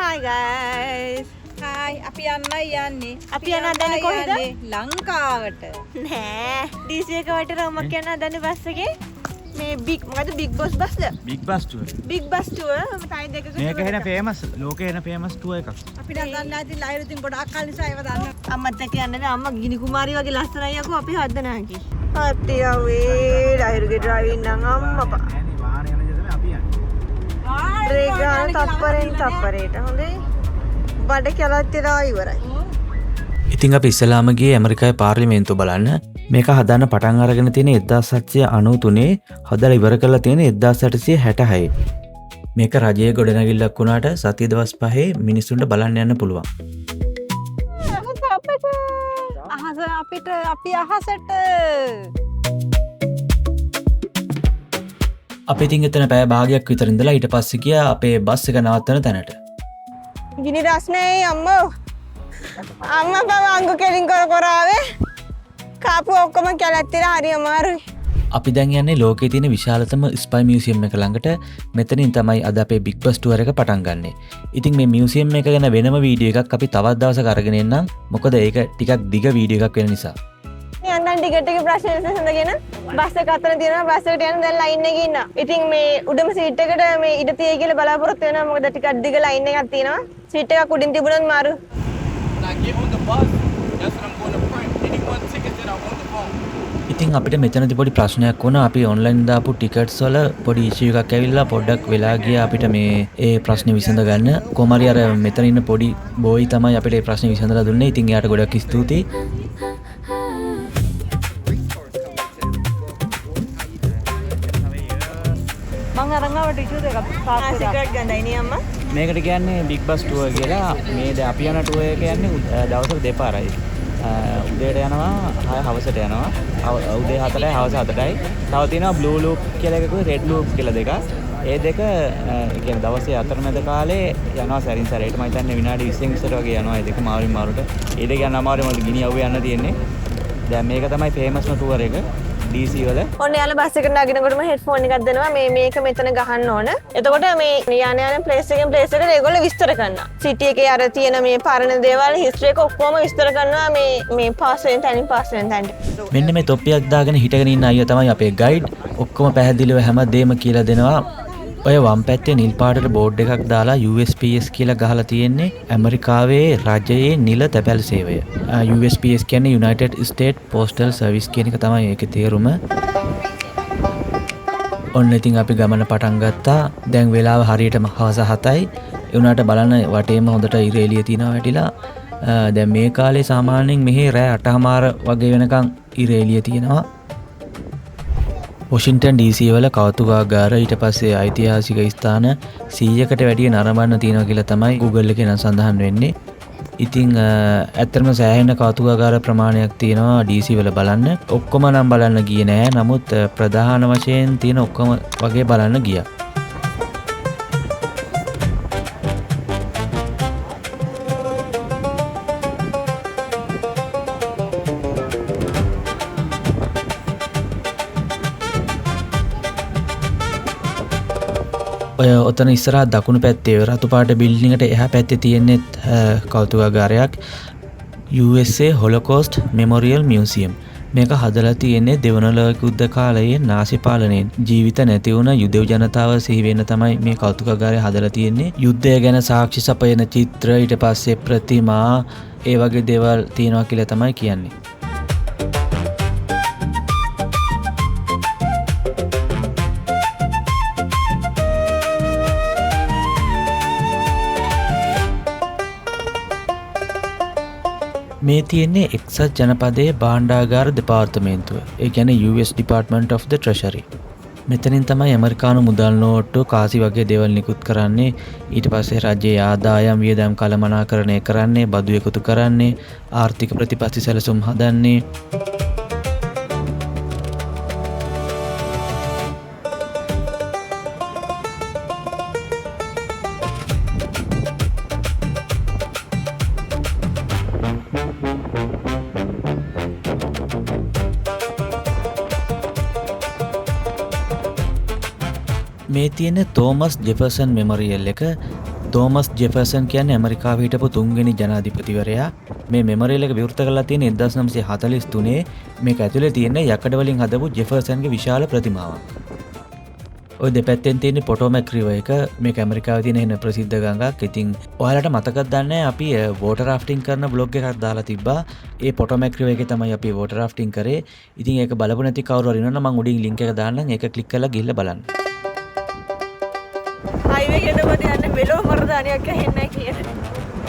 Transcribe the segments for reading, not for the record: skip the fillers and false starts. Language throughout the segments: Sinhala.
Hi guys. Hi, අපි යන්නයි යන්නේ. අපි යන හදන්නේ කොහෙද? ලංකාවට. නෑ. DC එක වටේ රවුමක් යන හදන්නේ බස් එකේ. මේ මොකද big boss බස්ද? Big Bus Tour. Big bus tour. Time දෙකක. මේක එන famous ලෝකේ එන famous tour එකක්. අපිට ගන්න ඇති ලයිව් ඉතින් ගොඩක් කල් නිසා ඒව දන්න. අම්මත් එක්ක යන්නේ නෑ. අම්මා ගිනි කුමාරි වගේ ලස්සනයි යකෝ අපි හදන්න කි. අත්තේ ආවේ ඩයිරුගේ ඩ්‍රයිවිං නම් අම්මපා. වාහනේ යන ජදම අපි යන්නේ. බ්‍රේක් ගන්න තප්පරෙන් තප්පරේට හොඳේ. බඩ කැලත් වෙලා ඉවරයි. ඉතින් අපි ඉස්සලාම ගියේ ඇමරිකාවේ පාර්ලිමේන්තුව බලන්න. මේක හදන්න පටන් අරගෙන තියෙන 1793 හදලා ඉවර කරලා තියෙන 1866. මේක රජයේ ගොඩනැගිල්ලක් වුණාට සතිය දවස් 5 මිනිස්සුන්ට බලන්න යන්න පුළුවන්. අහස අපිට අපි අහසට අපි ඉතින් එතන පැය භාගයක් විතර ඉඳලා ඊට පස්සේ ගියා අපේ බස් එක නවත්තන තැනට. ගිනි රස්නේ අම්මෝ. අම්මා බවංගු කෙලින් කර ආවේ. කාපු ඔක්කොම කැලත් තියලා හරි අමාරුයි. අපි දැන් යන්නේ ලෝකයේ තියෙන විශාලතම ස්පයි මියුසියම් එක ළඟට. මෙතනින් තමයි අද අපේ බිග් බස් ටුවර් එක පටන් ගන්නෙ. ඉතින් මේ මියුසියම් එක ගැන වෙනම වීඩියෝ එකක් අපි තවත් දවසක අරගෙන එන්නම්. මොකද ඒක ටිකක් දිග වීඩියෝ එකක් වෙන නිසා. මේ අන්දන් ටිකට් එකේ ප්‍රශ්න විසඳගෙන බස් එක අතන තියෙනවා බස් එකට යන්න දැන් ලයින් එකේ ඉන්නවා. ඉතින් මේ උඩම සීට් එකට මේ ඉඩ තියෙයි කියලා බලාපොරොත්තු වෙනවා. මොකද ටිකක් දිග ලයින් එකක් තියෙනවා. සීට් එකක් උඩින් තිබුණොත් මාරු. ඉතින් අපිට මෙතනදි පොඩි ප්‍රශ්නයක් වුණා. අපි ඔන්ලයින් දාපු ටිකට්ස් වල පොඩි ඉෂුව එකක් ඇවිල්ලා පොඩ්ඩක් වෙලා ගියා අපිට මේ ඒ ප්‍රශ්නේ විසඳ ගන්න. කොහොම හරි අර මෙතන ඉන්න පොඩි බෝයි තමයි අපිට ඒ ප්‍රශ්නේ විසඳලා දුන්නේ. ඉතින් එයාට ගොඩක් ස්තුතියි. මං අරන් ආව ටිෂු දෙකක් පාස් කරා. සිගරට් ගඳයි නේ අම්මා. මේකට කියන්නේ Big Bus Tour කියලා. මේ අපි යන tour එක කියන්නේ දවසට දෙපාරයි. උදේට යනවා හවසට යනවා. උදේ 4යි හවස 7යි. තව තියෙනවා Blue Loop කියලා එකකුයි Red Loop කියලා දෙකක්. ඒ දෙක කියන්නේ දවසේ අතරමැද කාලේ යනවා සැරින් සැරේට. මම හිතන්නේ විනාඩි 20න් විතර වගේ යනවා. ඒ දෙක මාරුවෙන් මාරුට. ඒ දෙක යන අමාරුයි මොකද ගිනි අවුවේ යන්න තියෙන්නේ. දැන් මේක තමයි famous tour එක. DC වල ඔන්න යාලා බස් එකට නගිනකොටම හෙඩ්ෆෝන් එකක් දෙනවා මේක මෙතන ගහන්න ඕන. එතකොට මේ යන ප්ලේස් එකෙන් ප්ලේස් එකට ඒගොල්ලෝ විස්තර කරනවා. සිටි එකේ අර තියෙන මේ පරණ දේවල් හිස්ටරි එක ඔක්කොම විස්තර කරනවා මේ පාස් වෙන තැනින් පාස් වෙන තැනට. මෙන්න මේ තොප්පියක් දාගෙන හිටගෙන ඉන්න අයියා තමයි අපේ ගයිඩ්. ඔක්කොම පැහැදිලිව හැමදේම කියලා දෙනවා. ඔය වම් පැත්තේ නිල් පාටට බෝඩ් එකක් දාලා USPS කියලා ගහලා තියෙන්නේ ඇමරිකාවේ රජයේ නිල තැපැල් සේවය. USPS කියන්නේ United States Postal Service කියන එක තමයි ඒකේ තේරුම. ඔන්න ඉතින් අපි ගමන පටන් ගත්තා. දැන් වෙලාව හරියටම හවස 7යි. ඒ උනාට බලන්න වටේම හොඳට ඉර එළිය තියෙනවා වැටිලා. දැන් මේ කාලේ සාමාන්‍යයෙන් මෙහි රෑ 8:00 වගේ වෙනකන් ඉර එළිය තියෙනවා. වොෂින්ටන් DC වල කෞතුකාගාර ඊට පස්සේ ඓතිහාසික ස්ථාන 100කට වැඩිය නරඹන්න තියෙනවා කියලා තමයි Google එකේ නම් සඳහන් වෙන්නේ. ඉතින් ඇත්තටම සෑහෙන කෞතුකාගාර ප්‍රමාණයක් තියෙනවා DC වල බලන්න. ඔක්කොම නම් බලන්න ගියේ නෑ. නමුත් ප්‍රධාන වශයෙන් තියෙන ඔක්කොම වගේ බලන්න ගියා. ඔය ඔතන ඉස්සරහ දකුණු පැත්තේ රතු පාට බිල්ඩින් එකට එහා පැත්තේ තියෙන්නේ කෞතුකාගාරයක් USA Holocaust Memorial Museum. මේක හදලා තියෙන්නේ දෙවන ලෝක යුද්ධ කාලයේ නාසි පාලනයෙන් ජීවිත නැති වුණ යුදෙව් ජනතාව සිහි වෙන්න තමයි මේ කෞතුකාගාරය හදලා තියෙන්නේ. යුද්ධය ගැන සාක්ෂි සපයන චිත්‍ර ඊට පස්සේ ප්‍රතිමා ඒ වගේ දේවල් තියෙනවා කියලා තමයි කියන්නේ. මේ තියෙන්නේ එක්සත් ජනපදයේ භාණ්ඩාගාර දෙපාර්තමේන්තුව. ඒ කියන්නේ US Department of the Treasury. මෙතනින් තමයි ඇමරිකානු මුදල් නෝට්ටු කාසි වගේ දේවල් නිකුත් කරන්නේ. ඊට පස්සේ රජයේ ආදායම් වියදම් කළමනාකරණය කරන්නේ, බදු එකතු කරන්නේ, ආර්ථික ප්‍රතිපත්ති සැලසුම් හදන්නේ. මේ තියෙන තෝමස් ජෙෆර්සන් මෙමොරියල් එක තෝමස් ජෙෆර්සන් කියන්නේ ඇමරිකාවේ හිටපු තුන්වෙනි ජනාධිපතිවරයා. මේ මෙමොරියල් එක විවෘත කරලා තියෙන 1943. මේක ඇතුලේ තියෙන යකඩ වලින් හදපු ජෙෆර්සන්ගේ විශාල ප්‍රතිමාවක්. ඔය දෙපැත්තෙන් තියෙන පොටෝමැක් රිවර් එක මේක ඇමරිකාවේ තියෙන වෙන ප්‍රසිද්ධ ගඟක්. ඉතින් ඔයාලට මතකද දන්නේ අපි වෝටර් රාෆ්ටිං කරන බ්ලොග් එකක් දාලා තිබ්බා. ඒ පොටෝමැක් රිවර් එකේ තමයි අපි වෝටර් රාෆ්ටිං කරේ. ඉතින් ඒක බලපු නැති කවුරු හරි ඉන්නවනම් මම උඩින් ලින්ක් එක දාන්නම්. ඒක ක්ලික් කරලා ගිහිල්ලා බලන්න. හයිවේ එකට යන්න මෙලෝ මරදානියක් ඇහෙන්නේ කියලා.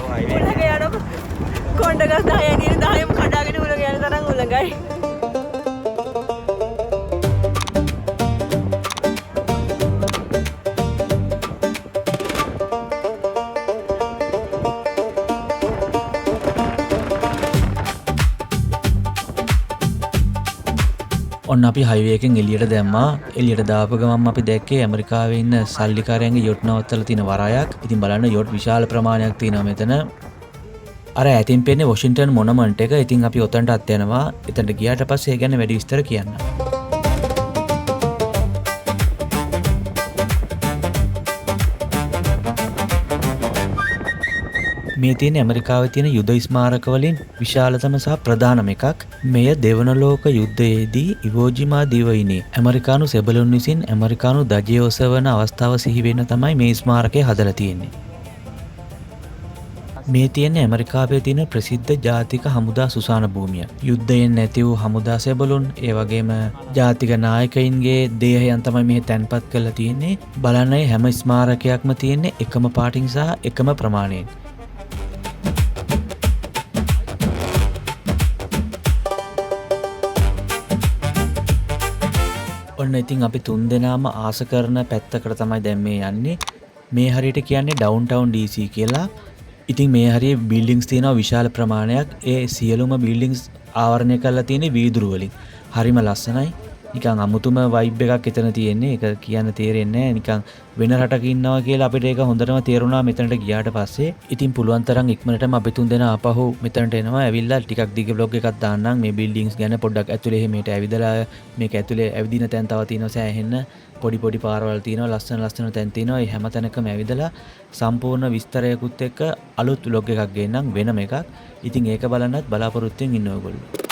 ඔව් හයිවේ. උලක යනකො කොණ්ඩගස් 10 දින 10ම කඩාගෙන උලක යන තරම් උලඟයි. ඔන්න අපි හයිවේ එකෙන් එළියට දැම්මා. එළියට දාපු ගමන් අපි දැක්කේ ඇමරිකාවේ ඉන්න සල්ලිකාරයන්ගේ යොට් නවත්තලා තියෙන වරායක්. ඉතින් බලන්න යොට් විශාල ප්‍රමාණයක් තියෙනවා මෙතන. අර ඇතින් පෙන්නේ වොෂින්ටන් මොනමන්ට් එක. ඉතින් අපි ඔතනටත් යනවා. එතනට ගියාට පස්සේ ඒ ගැන වැඩි විස්තර කියන්න. මේ තියෙන ඇමරිකාවේ තියෙන යුද ස්මාරක වලින් විශාලතම සහ ප්‍රධානම එකක්. මෙය දෙවන ලෝක යුද්ධයේදී ඉවෝජිමා දිවයිනේ ඇමරිකානු සෙබළුන් විසින් ඇමරිකානු දජය ඔසවන අවස්ථාව සිහි වෙන තමයි මේ ස්මාරකය හදලා තියෙන්නේ. මේ තියෙන්නේ ඇමරිකාවේ තියෙන ප්‍රසිද්ධ ජාතික හමුදා සුසාන භූමිය. යුද්ධයෙන් නැති වූ හමුදා සෙබළුන් ඒ වගේම ජාතික නායකයින්ගේ දේහයන් තමයි මෙහි තැන්පත් කරලා තියෙන්නේ. බලන්න හැම ස්මාරකයක්ම තියෙන්නේ එකම පාටින් සහ එකම ප්‍රමාණයෙන්. ඔන්න ඉතින් අපි තුන් දෙනාම ආස කරන පැත්තකට තමයි දැන් මේ යන්නේ. මේ හරියට කියන්නේ ඩවුන්ටවුන් DC කියලා. ඉතින් මේ හරියේ බිල්ඩින්ග්ස් තියෙනවා විශාල ප්‍රමාණයක්. ඒ සියලුම බිල්ඩින්ග්ස් ආවරණය කරලා තියෙන්නේ වීදුරු වලින්. හරිම ලස්සනයි. නිකන් අමුතුම වයිබ් එකක් එතන තියෙන්නේ. ඒක කියන්න තේරෙන්නේ නැහැ. නිකන් වෙන රටක ඉන්නවා කියලා අපිට ඒක හොඳටම තේරුණා මෙතනට ගියාට පස්සේ. ඉතින් පුළුවන් තරම් ඉක්මනටම අපි තුන් දෙනා ආපහු මෙතනට එනවා. ඇවිල්ලා ටිකක් දිග vlog එකක් දාන්නම්. මේ බිල්ඩින්ග්ස් ගැන පොඩ්ඩක් ඇතුලේ මේට ඇවිදලා මේක ඇතුලේ ඇවිදින තැන් තව තියෙනවා සෑහෙන්න. පොඩි පාරවල් තියෙනවා. ලස්සන තැන් තියෙනවා. ඒ හැම තැනකම ඇවිදලා සම්පූර්ණ විස්තරයකුත් එක්ක අලුත් vlog එකක් ගේන්නම් වෙනම එකක්. ඉතින් ඒක බලන්නත් බලාපොරොත්තුෙන් ඉන්න ඕගොල්ලෝ.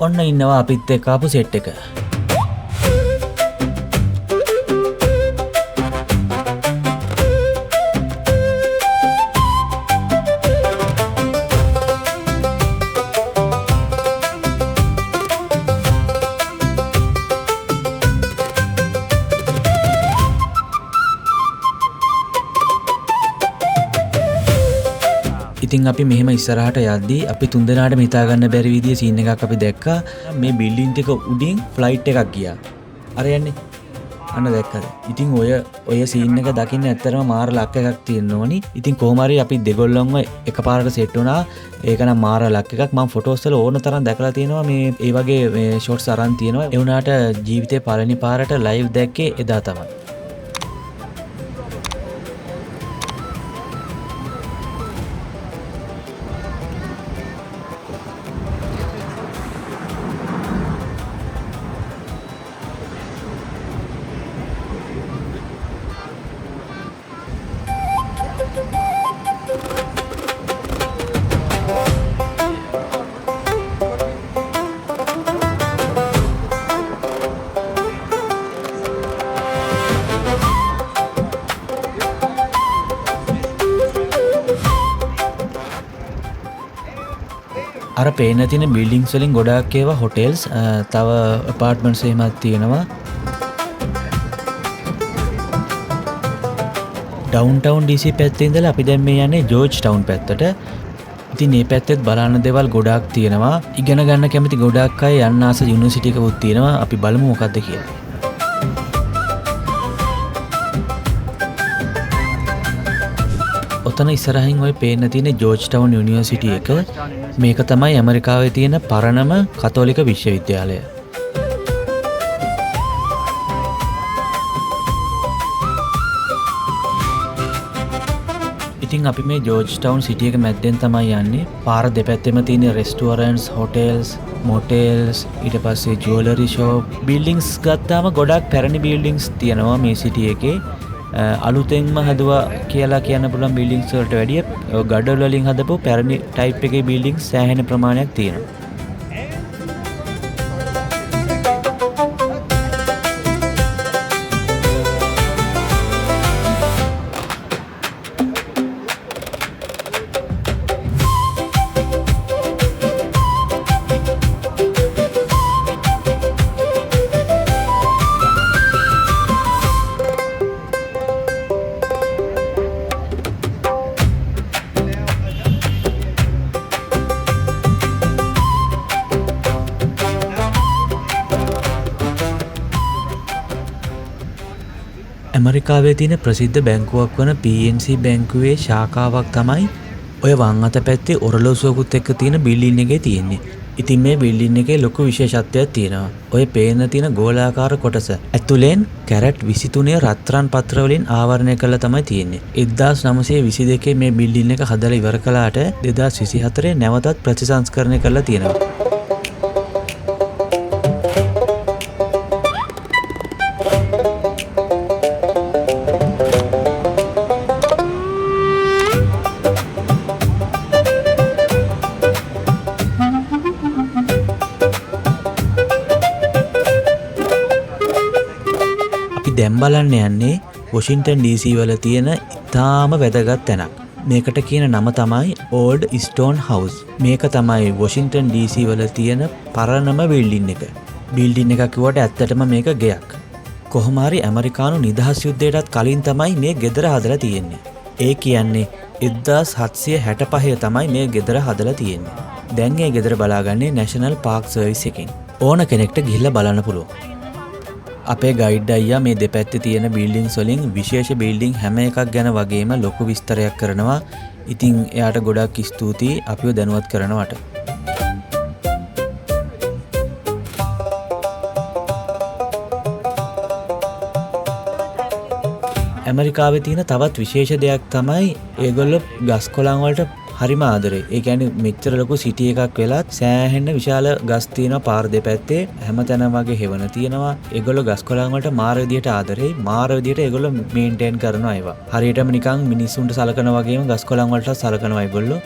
ඔන්න ඉන්නවා අපිත් එක්ක ආපු සෙට් එක. ඉතින් අපි මෙහෙම ඉස්සරහට යද්දී අපි තුන්දෙනාටම හිතා ගන්න බැරි විදිහේ සීන් එකක් අපි දැක්කා. මේ බිල්ඩින් එක උඩින් ෆ්ලයිට් එකක් ගියා. අර යන්නේ. අන්න දැක්කද? ඉතින් ඔය සීන් එක දකින්න ඇත්තටම මාර ලක් එකක් තියෙන්න ඕනි. ඉතින් කොහොම හරි අපි දෙගොල්ලොන්ම එකපාරට සෙට් වුණා. ඒක නම් මාර ලක් එකක්. මම ෆොටෝස් වල ඕන තරම් දැකලා තියෙනවා. මේ ඒ වගේ මේ ෂොට්ස් අරන් තියෙනවා. ඒ වුණාට ජීවිතේ පළවෙනි පාරට ලයිව් දැක්කේ එදා තමයි. අර පේන තියෙන බිල්ඩින්ග්ස් වලින් ගොඩාක් ඒවා හොටෙල්ස් තව ඇපාර්ට්මන්ට්ස් එහෙමත් තියෙනවා. ඩවුන්ටවුන් DC පැත්තේ ඉඳලා අපි දැන් මේ යන්නේ ජෝර්ජ් ටවුන් පැත්තට. ඉතින් මේ පැත්තෙත් බලන්න දේවල් ගොඩාක් තියෙනවා. ඉගෙන ගන්න කැමති ගොඩාක් අය යන්න ආස යුනිවර්සිටි එකකුත් තියෙනවා. අපි බලමු මොකද්ද කියලා. ඔතන ඉස්සරහින් ඔය පේන්න තියෙන ජෝර්ජ් ටවුන් යුනිවර්සිටි එක. මේක තමයි ඇමරිකාවේ තියෙන පරණම කතෝලික විශ්වවිද්‍යාලය. ඉතින් අපි මේ ජෝර්ජ් ටවුන් සිටි එක මැද්දෙන් තමයි යන්නේ. පාර දෙපැත්තෙම තියෙන රෙස්ටුරන්ට්ස්, හොටෙල්ස්, මොටෙල්ස්, ඊට පස්සේ ජුවලරි ෂොප්, බිල්ඩින්ග්ස් ගත්තාම ගොඩක් පැරණි බිල්ඩින්ග්ස් තියෙනවා මේ සිටි එකේ. අලුතෙන්ම හදුවා කියලා කියන්න පුළුවන් බිල්ඩින්ග්ස් වලට වැඩිය ගඩොල් වලින් හදපු පැරණි ටයිප් එකේ බිල්ඩින්ග්ස් සෑහෙන ප්‍රමාණයක් තියෙනවා. ඇමරිකාවේ තියෙන ප්‍රසිද්ධ බැංකුවක් වන PNC බැංකුවේ ශාඛාවක් තමයි ඔය වම් අත පැත්තේ ඔරලෝසුවකුත් එක්ක තියෙන බිල්ඩින් එකේ තියෙන්නේ. ඉතින් මේ බිල්ඩින් එකේ ලොකු විශේෂත්වයක් තියෙනවා. ඔය පේන තියෙන ගෝලාකාර කොටස ඇතුලෙන් කැරට් 23 රත්රන් පත්‍ර වලින් ආවරණය කරලා තමයි තියෙන්නේ. 1922 මේ බිල්ඩින් එක හදලා ඉවර කළාට 2024 නැවතත් ප්‍රතිසංස්කරණය කරලා තියෙනවා. දැන් බලන්න යන්නේ වොෂින්ටන් DC වල තියෙන ඉතාම වැදගත් තැනක්. මේකට කියන නම තමයි Old Stone House. මේක තමයි වොෂින්ටන් DC වල තියෙන පරණම බිල්ඩින් එක. බිල්ඩින් එකක් කිව්වට ඇත්තටම මේක ගෙයක්. කොහොම හරි ඇමරිකානු නිදහස් යුද්ධයටත් කලින් තමයි මේ ගෙදර හදලා තියෙන්නේ. ඒ කියන්නේ 1765 තමයි මේ ගෙදර හදලා තියෙන්නේ. දැන් මේ ගෙදර බලාගන්නේ National Park Service එකෙන්. ඕන කෙනෙක්ට ගිහිල්ලා බලන්න පුළුවන්. අපේ ගයිඩ් අයියා මේ දෙපැත්තේ තියෙන බිල්ඩින්ග්ස් වලින් විශේෂ බිල්ඩින් හැම එකක් ගැන වගේම ලොකු විස්තරයක් කරනවා. ඉතින් එයාට ගොඩක් ස්තුතියි අපිව දැනුවත් කරනවට. ඇමරිකාවේ තියෙන තවත් විශේෂ දෙයක් තමයි ඒගොල්ලෝ ගස් කොළන් වලට හරිම ආදරේ. ඒ කියන්නේ මෙච්චර ලොකු සිටි එකක් වෙලත් සෑහෙන විශාල ගස් තියෙනවා පාර දෙපැත්තේ. හැමතැනම වගේ හෙවණ තියෙනවා. ඒගොල්ලෝ ගස් කොළන් වලට මාර විදියට ආදරේ. මාර විදියට ඒගොල්ලෝ මේන්ටේන් කරනවා ඒවා. හරියටම නිකන් මිනිස්සුන්ට සලකනවා වගේම ගස් කොළන් වලට සලකනවා ඒගොල්ලෝ.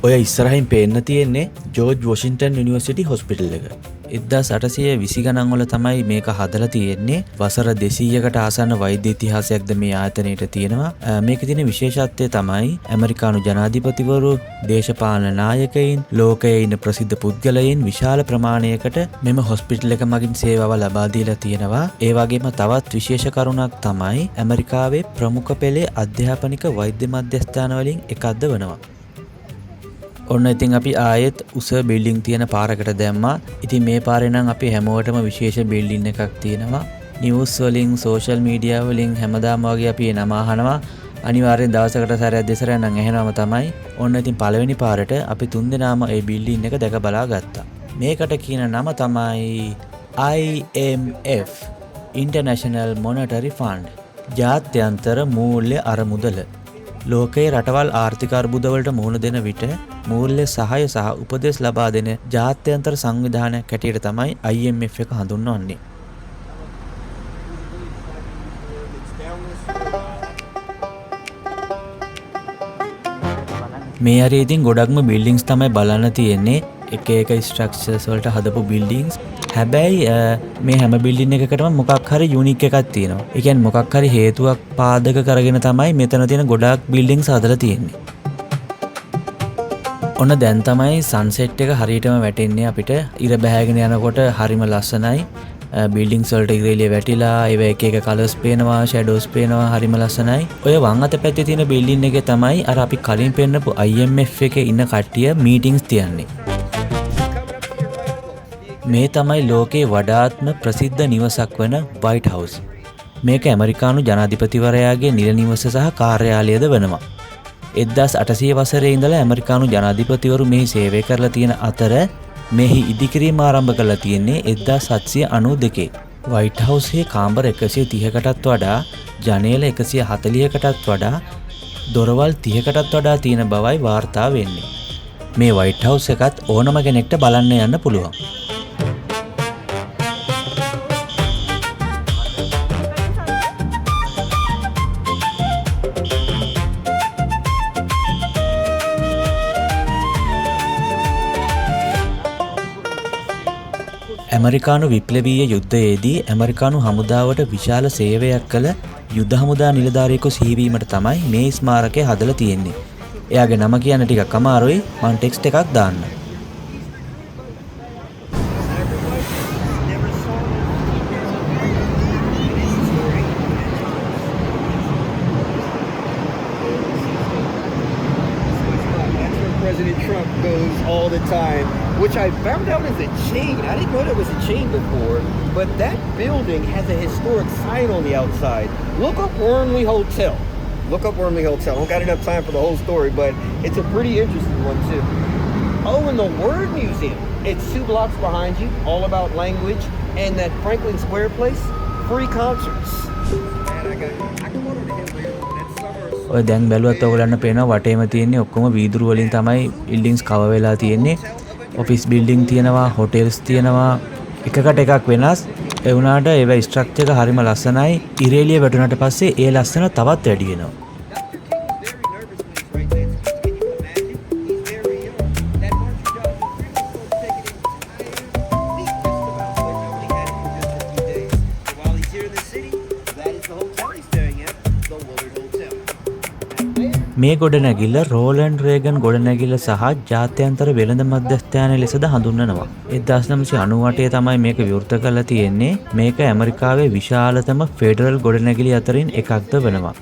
ඔය ඉස්සරහින් පේන්න තියෙන්නේ ජෝර්ජ් වොෂින්ටන් යුනිවර්සිටි හොස්පිටල් එක. 1820 ගණන් වල තමයි මේක හදලා තියෙන්නේ. වසර 200කට ආසන්න වෛද්‍ය ඉතිහාසයක්ද මේ ආයතනයේ තියෙනවා. මේකේ තියෙන විශේෂත්වය තමයි ඇමරිකානු ජනාධිපතිවරු, දේශපාලන නායකයින්, ලෝකයේ ඉන්න ප්‍රසිද්ධ පුද්ගලයන් විශාල ප්‍රමාණයකට මෙම හොස්පිටල් එක මගින් සේවාව ලබා දීලා තියෙනවා. ඒ වගේම තවත් විශේෂ කරුණක් තමයි ඇමරිකාවේ ප්‍රමුඛ පෙළේ අධ්‍යාපනික වෛද්‍ය මධ්‍යස්ථාන වලින් එකක්ද වෙනවා. ඔන්න ඉතින් අපි ආයෙත් උස බිල්ඩින් තියෙන පාරකට දැම්මා. ඉතින් මේ පාරේ නම් අපි හැමෝටම විශේෂ බිල්ඩින් එකක් තියෙනවා. නිවුස් වලින්, සෝෂල් මීඩියා වලින් හැමදාම වගේ අපි නම අහනවා. අනිවාර්යෙන් දවසකට සැරයක් දෙසරයක් නම් ඇහෙනවම තමයි. ඔන්න ඉතින් පළවෙනි පාරට අපි තුන්දෙනාම ඒ බිල්ඩින් එක දැක බලා ගත්තා. මේකට කියන නම තමයි IMF, International Monetary Fund. ජාත්‍යන්තර මූල්‍ය අරමුදල. ලෝකයේ රටවල් ආර්ථික අර්බුදවලට මුහුණ දෙන විට මූල්‍ය සහාය සහ උපදෙස් ලබා දෙන ජාත්‍යන්තර සංවිධානයක් හැටියට තමයි IMF එක හඳුන්වන්නේ. මේ හරිය ඉතින් ගොඩක්ම බිල්ඩින්ග්ස් තමයි බලන්න තියෙන්නේ. එක එක ස්ට්‍රක්චර්ස් වලට හදපු බිල්ඩින්ග්ස්. හැබැයි මේ හැම බිල්ඩින් එකකටම මොකක් හරි යුනික් එකක් තියෙනවා. ඒ කියන්නේ මොකක් හරි හේතුවක් පාදක කරගෙන තමයි මෙතන තියෙන ගොඩාක් බිල්ඩින්ග්ස් හදලා තියෙන්නේ. ඔන්න දැන් තමයි සන්සෙට් එක හරියටම වැටෙන්නේ අපිට. ඉර බැහැගෙන යනකොට හරිම ලස්සනයි. බිල්ඩින්ග්ස් වලට ඉර එළිය වැටිලා ඒවා එක එක කලර්ස් පේනවා, ෂැඩෝස් පේනවා, හරිම ලස්සනයි. ඔය වම් අත පැත්තේ තියෙන බිල්ඩින් එකේ තමයි අර අපි කලින් පෙන්නපු IMF එකේ ඉන්න කට්ටිය මීටින්ග්ස් තියන්නේ. මේ තමයි ලෝකේ වඩාත්ම ප්‍රසිද්ධ නිවසක් වන වයිට් හවුස්. මේක ඇමරිකානු ජනාධිපතිවරයාගේ නිල නිවස සහ කාර්යාලයද වෙනවා. 1800 වසරේ ඉඳලා ඇමරිකානු ජනාධිපතිවරු මෙහි සේවය කරලා තියෙන අතර මෙහි ඉදිකිරීම ආරම්භ කරලා තියෙන්නේ 1792. වයිට් හවුස් එකේ කාමර 130කටත් වඩා, ජනේල 140කටත් වඩා දොරවල් 30කටත් වඩා තියෙන බවයි වාර්තා වෙන්නේ. මේ වයිට් හවුස් එකත් ඕනම කෙනෙක්ට බලන්න යන්න පුළුවන්. ඇමරිකානු විප්ලවීය යුද්ධයේදී ඇමරිකානු හමුදාවට විශාල සේවයක් කළ යුද්ධ හමුදා නිලධාරියෙකු සිහිවීමට තමයි මේ ස්මාරකය හදලා තියෙන්නේ. එයාගේ නම කියන්න ටිකක් අමාරුයි. මම ටෙක්ස්ට් එකක් දාන්න. President Trump goes all the time, which I found out is a chain. I didn't know there was a chain before, but that building has a historic sign on the outside. Look up Wormley Hotel. Look up Wormley Hotel. I don't got enough time for the whole story, but it's a pretty interesting one too. Oh, and the Word Museum. It's 2 blocks behind you, all about language. And that Franklin Square place, free concerts. Man, I can go to him later. That's summer. ඔය දැන් බැලුවත් ඔයගලන්ට පේනවා වටේම තියෙන්නේ ඔක්කොම වීදුරු වලින් තමයි බිල්ඩින්ග්ස් කවර් වෙලා තියෙන්නේ. ඔෆිස් බිල්ඩින් තියෙනවා, හොටෙල්ස් තියෙනවා. එකකට එකක් වෙනස්. ඒ වුණාට ඒවා ස්ට්‍රක්චර් එක හරිම ලස්සනයි. ඉරේලිය වැටුණාට පස්සේ ඒ ලස්සන තවත් වැඩි වෙනවා. මේ ගොඩනැගිල්ල රෝලන්ඩ් රේගන් ගොඩනැගිල්ල සහ ජාත්‍යන්තර වෙළඳ මධ්‍යස්ථානය ලෙසද හඳුන්වනවා. 1998 තමයි මේක විවෘත කරලා තියෙන්නේ. මේක ඇමරිකාවේ විශාලතම ෆෙඩරල් ගොඩනැගිලි අතරින් එකක්ද වෙනවා.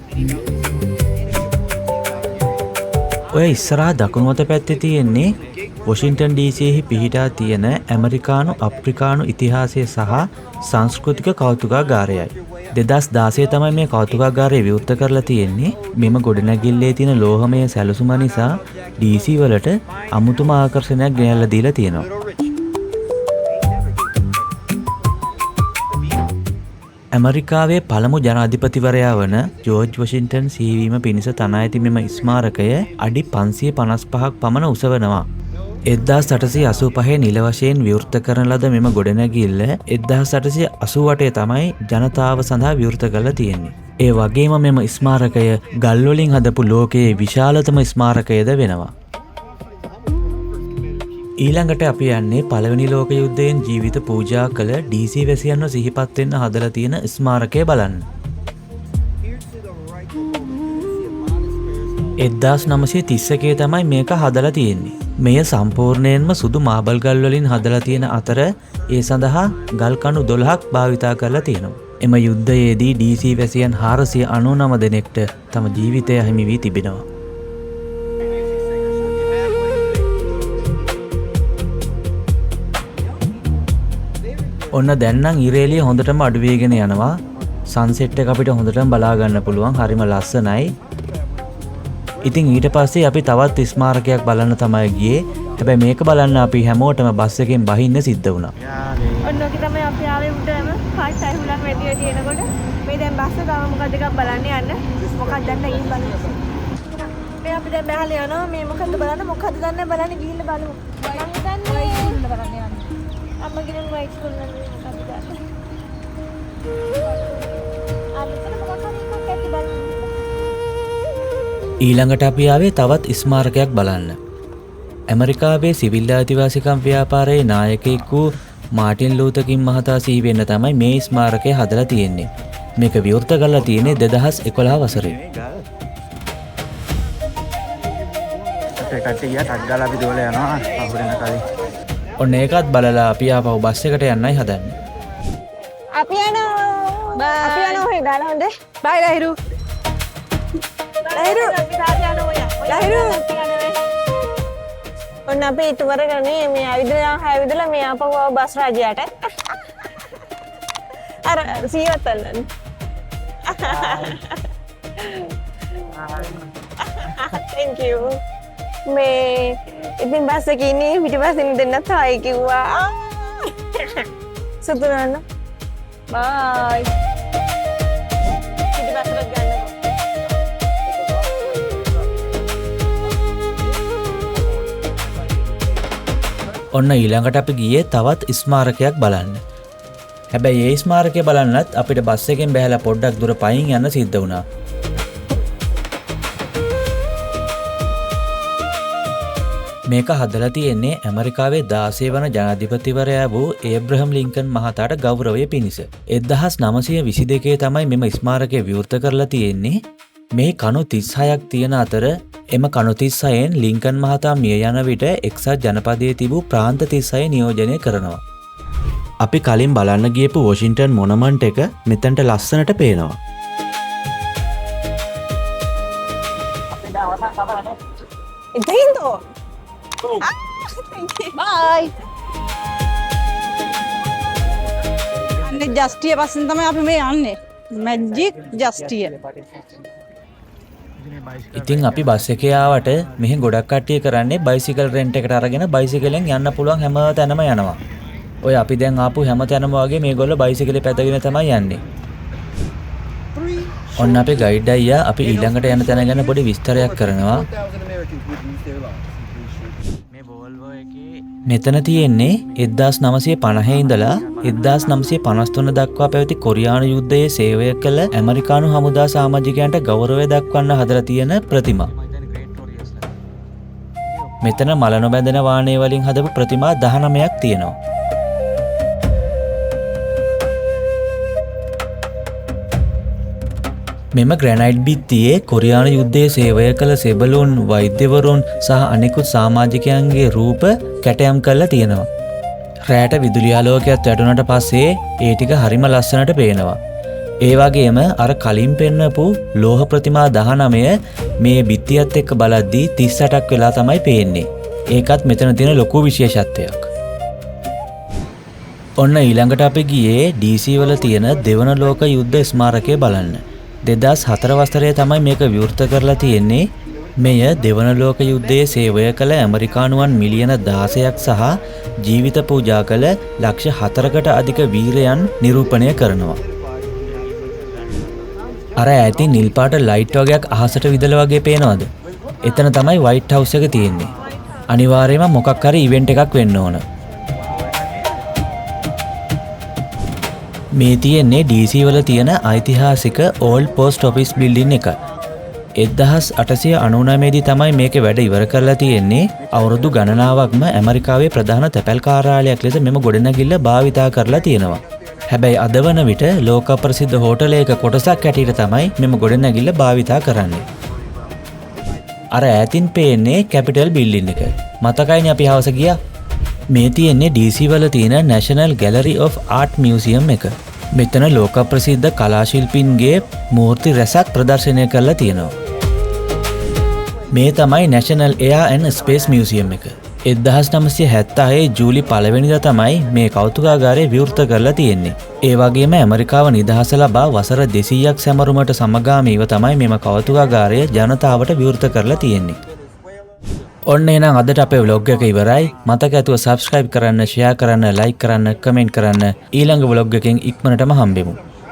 ඔය ඉස්සරහා දකුණු අත පැත්තේ තියෙන්නේ වොෂින්ටන් DC එහි පිහිටා තියෙන ඇමරිකානු අප්‍රිකානු ඉතිහාසය සහ සංස්කෘතික කෞතුකාගාරයයි. 2016 තමයි මේ කෞතුකාගාරය විවෘත කරලා තියෙන්නේ. මෙම ගොඩනැගිල්ලේ තියෙන ලෝහමය සැලසුම නිසා DC වලට අමුතුම ආකර්ෂණයක් ගෙනල්ලා දීලා තියෙනවා. ඇමරිකාවේ පළමු ජනාධිපතිවරයා වන ජෝර්ජ් වොෂින්ටන් සිහිවීම පිණිස තනා ඇති මෙම ස්මාරකය අඩි 555ක් පමණ උස වෙනවා. 1885 නිල වශයෙන් විවෘත කරන ලද මෙම ගොඩනැගිල්ල 1888 තමයි ජනතාව සඳහා විවෘත කරලා තියෙන්නේ. ඒ වගේම මෙම ස්මාරකය ගල් වලින් හදපු ලෝකයේ විශාලතම ස්මාරකයද වෙනවා. ඊළඟට අපි යන්නේ පළවෙනි ලෝක යුද්ධයෙන් ජීවිත පූජා කළ DC වැසියන්ව සිහිපත් වෙන්න හදලා තියෙන ස්මාරකය බලන්න. 1931 තමයි මේක හදලා තියෙන්නේ. මෙය සම්පූර්ණයෙන්ම සුදු මාබල් ගල් වලින් හදලා තියෙන අතර ඒ සඳහා ගල් කණු 12ක් භාවිතා කරලා තියෙනවා. එම යුද්ධයේදී DC වැසියන් 499 දෙනෙක්ට තම ජීවිතය හිමි වී තිබෙනවා. ඔන්න දැන් නම් ඉරේලිය හොඳටම අඩු වෙගෙන යනවා. සන්සෙට් එක අපිට හොඳටම බලා ගන්න පුළුවන්. හරිම ලස්සනයි. ඉතින් ඊට පස්සේ අපි තවත් ස්මාරකයක් බලන්න තමයි ගියේ. හැබැයි මේක බලන්න අපි හැමෝටම බස් එකෙන් බහින්න සිද්ධ වුණා. ඔන්න ඔක තමයි අපි ආවේ උඩම පාට් ටයි හුලක් වැඩි වැඩි එනකොට මේ දැන් බස් එක ගාව මොකද එකක් බලන්න යන්න. මොකක්ද දැන් නැගින් බලන්න. මේ අපි දැන් බහලා යනවා. මේ මොකද්ද බලන්න මොකද්ද දන්නේ බලන්න ගිහිල්ලා බලමු. මම දන්නේ ඉන්න බලන්න යන්න. අම්මා ගිහින් වයිට් ස්කූල් නම් මොකද්ද දන්නේ. අලුතෙන් මොකක්ද එකක් බලන්න. ඊළඟට අපි ආවේ තවත් ස්මාරකයක් බලන්න. ඇමරිකාවේ සිවිල් අයිතිවාසිකම් ව්‍යාපාරයේ නායකයෙකු මාටින් ලූතර් කිං මහතා සිහි වෙන්න තමයි මේ ස්මාරකය හදලා තියෙන්නේ. මේක විවෘත කරලා තියෙන්නේ 2011 වසරේ. කට්ටිය ටක් ගාලා අපි දුවලා යනවා අහුරෙන කලින්. ඔන්න ඒකත් බලලා අපි ආපහු බස් එකට යන්නයි හදන්නේ. අපි යනවා. අපි යනවා ඔය ගාලා හොඳේ. බයි ලහිරු. ලහිරු. ලහිරු. ඔන්න අපි ඉතුවර කරන්නේ මේ ඇවිදලා මේ ආපහු බස් රාජ්‍යයට. අර සීවතල්ලන්. Thank you. මේ ඉතින් බස් එකේ ඉන්නේ පිටිපස්සෙන් දෙන්නත් හායි කිව්වා. සතුටුනන්න. බයි. පිටිපස්සට ගන්නකො. ඔන්න ඊළඟට අපි ගියේ තවත් ස්මාරකයක් බලන්න. හැබැයි ඒ ස්මාරකය බලන්නත් අපිට බස් එකෙන් බැහැලා පොඩ්ඩක් දුර පයින් යන්න සිද්ධ වුණා. මේක හදලා තියෙන්නේ ඇමරිකාවේ 16 වන ජනාධිපතිවරයා වූ ඒබ්‍රහම් ලින්කන් මහතාට ගෞරවය පිණිස. 1922 තමයි මෙම ස්මාරකය විවෘත කරලා තියෙන්නේ. මේ කණු 36ක් තියෙන අතර එම කණු 36න් ලින්කන් මහතා මිය යන විට එක්සත් ජනපදයේ තිබූ ප්‍රාන්ත 36 නියෝජනය කරනවා. අපි කලින් බලන්න ගියපු වොෂින්ටන් මොනමන්ට් එක මෙතනට ලස්සනට පේනවා. ඉතින්දෝ බයි. අන්නේ ජස්ටිය පස්සෙන් තමයි අපි මේ යන්නේ. මැජික් ජස්ටිය. ඉතින් අපි බස් එකේ ආවට මෙහි ගොඩක් කට්ටිය කරන්නේ බයිසිකල් රෙන්ට් එකට අරගෙන බයිසිකලෙන් යන්න පුළුවන් හැම තැනම යනවා. ඔය අපි දැන් ආපු හැම තැනම වගේ මේගොල්ලෝ බයිසිකලේ පැදගෙන තමයි යන්නේ. ඔන්න අපේ ගයිඩ් අයියා අපි ඊළඟට යන තැන ගැන පොඩි විස්තරයක් කරනවා. මෙතන තියෙන්නේ 1950 ඉඳලා 1953 දක්වා පැවති කොරියානු යුද්ධයේ සේවය කළ ඇමරිකානු හමුදා සාමාජිකයන්ට ගෞරවය දක්වන්න හදලා තියෙන ප්‍රතිමා. මෙතන මල නොබැඳෙන වාහනේ වලින් හදපු ප්‍රතිමා 19ක් තියෙනවා. මෙම ග්‍රැනයිට් බිත්තියේ කොරියානු යුද්ධයේ සේවය කළ සෙබළුන්, වෛද්‍යවරුන් සහ අනෙකුත් සමාජිකයන්ගේ රූප කැටයම් කරලා තියෙනවා. රැට විදුලි ආලෝකයක් වැටුණාට පස්සේ ඒ ටික හරිම ලස්සනට පේනවා. ඒ වගේම අර කලින් පෙන්නපු ලෝහ ප්‍රතිමා 19 මේ බිත්තියත් එක්ක බලද්දී 38ක් වෙලා තමයි පේන්නේ. ඒකත් මෙතන තියෙන ලොකු විශේෂත්වයක්. ඔන්න ඊළඟට අපි ගියේ DC වල තියෙන දෙවන ලෝක යුද්ධ ස්මාරකය බලන්න. 2004 වසරේ තමයි මේක විවෘත කරලා තියෙන්නේ. මෙය දෙවන ලෝක යුද්ධයේ සේවය කළ ඇමරිකානුවන් මිලියන 16ක් සහ ජීවිත පූජා කළ ලක්ෂ 4කට අධික වීරයන් නිරූපණය කරනවා. අර ඈතින් නිල් පාට ලයිට් වගේක් අහසට විදලා වගේ පේනවද? එතන තමයි වයිට් හවුස් එක තියෙන්නේ. අනිවාර්යයෙන්ම මොකක් හරි ඉවෙන්ට් එකක් වෙන්න ඕන. මේ තියෙන්නේ DC වල තියෙන ඓතිහාසික ඕල්ඩ් පෝස්ට් ඔෆිස් බිල්ඩින් එක. 1899 දී තමයි මේක වැඩ ඉවර කරලා තියෙන්නේ. අවුරුදු ගණනාවක්ම ඇමරිකාවේ ප්‍රධාන තැපැල් කාර්යාලයක් ලෙස මෙම ගොඩනැගිල්ල භාවිතා කරලා තියෙනවා. හැබැයි අද වන විට ලෝක ප්‍රසිද්ධ හෝටලයක කොටසක් හැටියට තමයි මෙම ගොඩනැගිල්ල භාවිතා කරන්නේ. අර ඈතින් පේන්නේ කැපිටල් බිල්ඩින් එක. මතකයිනේ අපි හවස ගියා. මේ තියෙන්නේ DC වල තියෙන National Gallery of Art Museum එක. මෙතන ලෝක ප්‍රසිද්ධ කලා ශිල්පීන්ගේ මූර්ති රැසක් ප්‍රදර්ශනය කරලා තියෙනවා. මේ තමයි National Air and Space Museum එක. 1976 ජූලි 1 වෙනිදා තමයි මේ කෞතුකාගාරය විවෘත කරලා තියෙන්නේ. ඒ වගේම ඇමරිකාව නිදහස ලබා වසර 200ක් සැමරුමට සමගාමීව තමයි මෙම කෞතුකාගාරය ජනතාවට විවෘත කරලා තියෙන්නේ. ඔන්න එහෙනම් අදට අපේ vlog එක ඉවරයි. මතක ඇතුව subscribe කරන්න, share කරන්න, like කරන්න, comment කරන්න. ඊළඟ vlog එකෙන් ඉක්මනටම හම්බෙමු.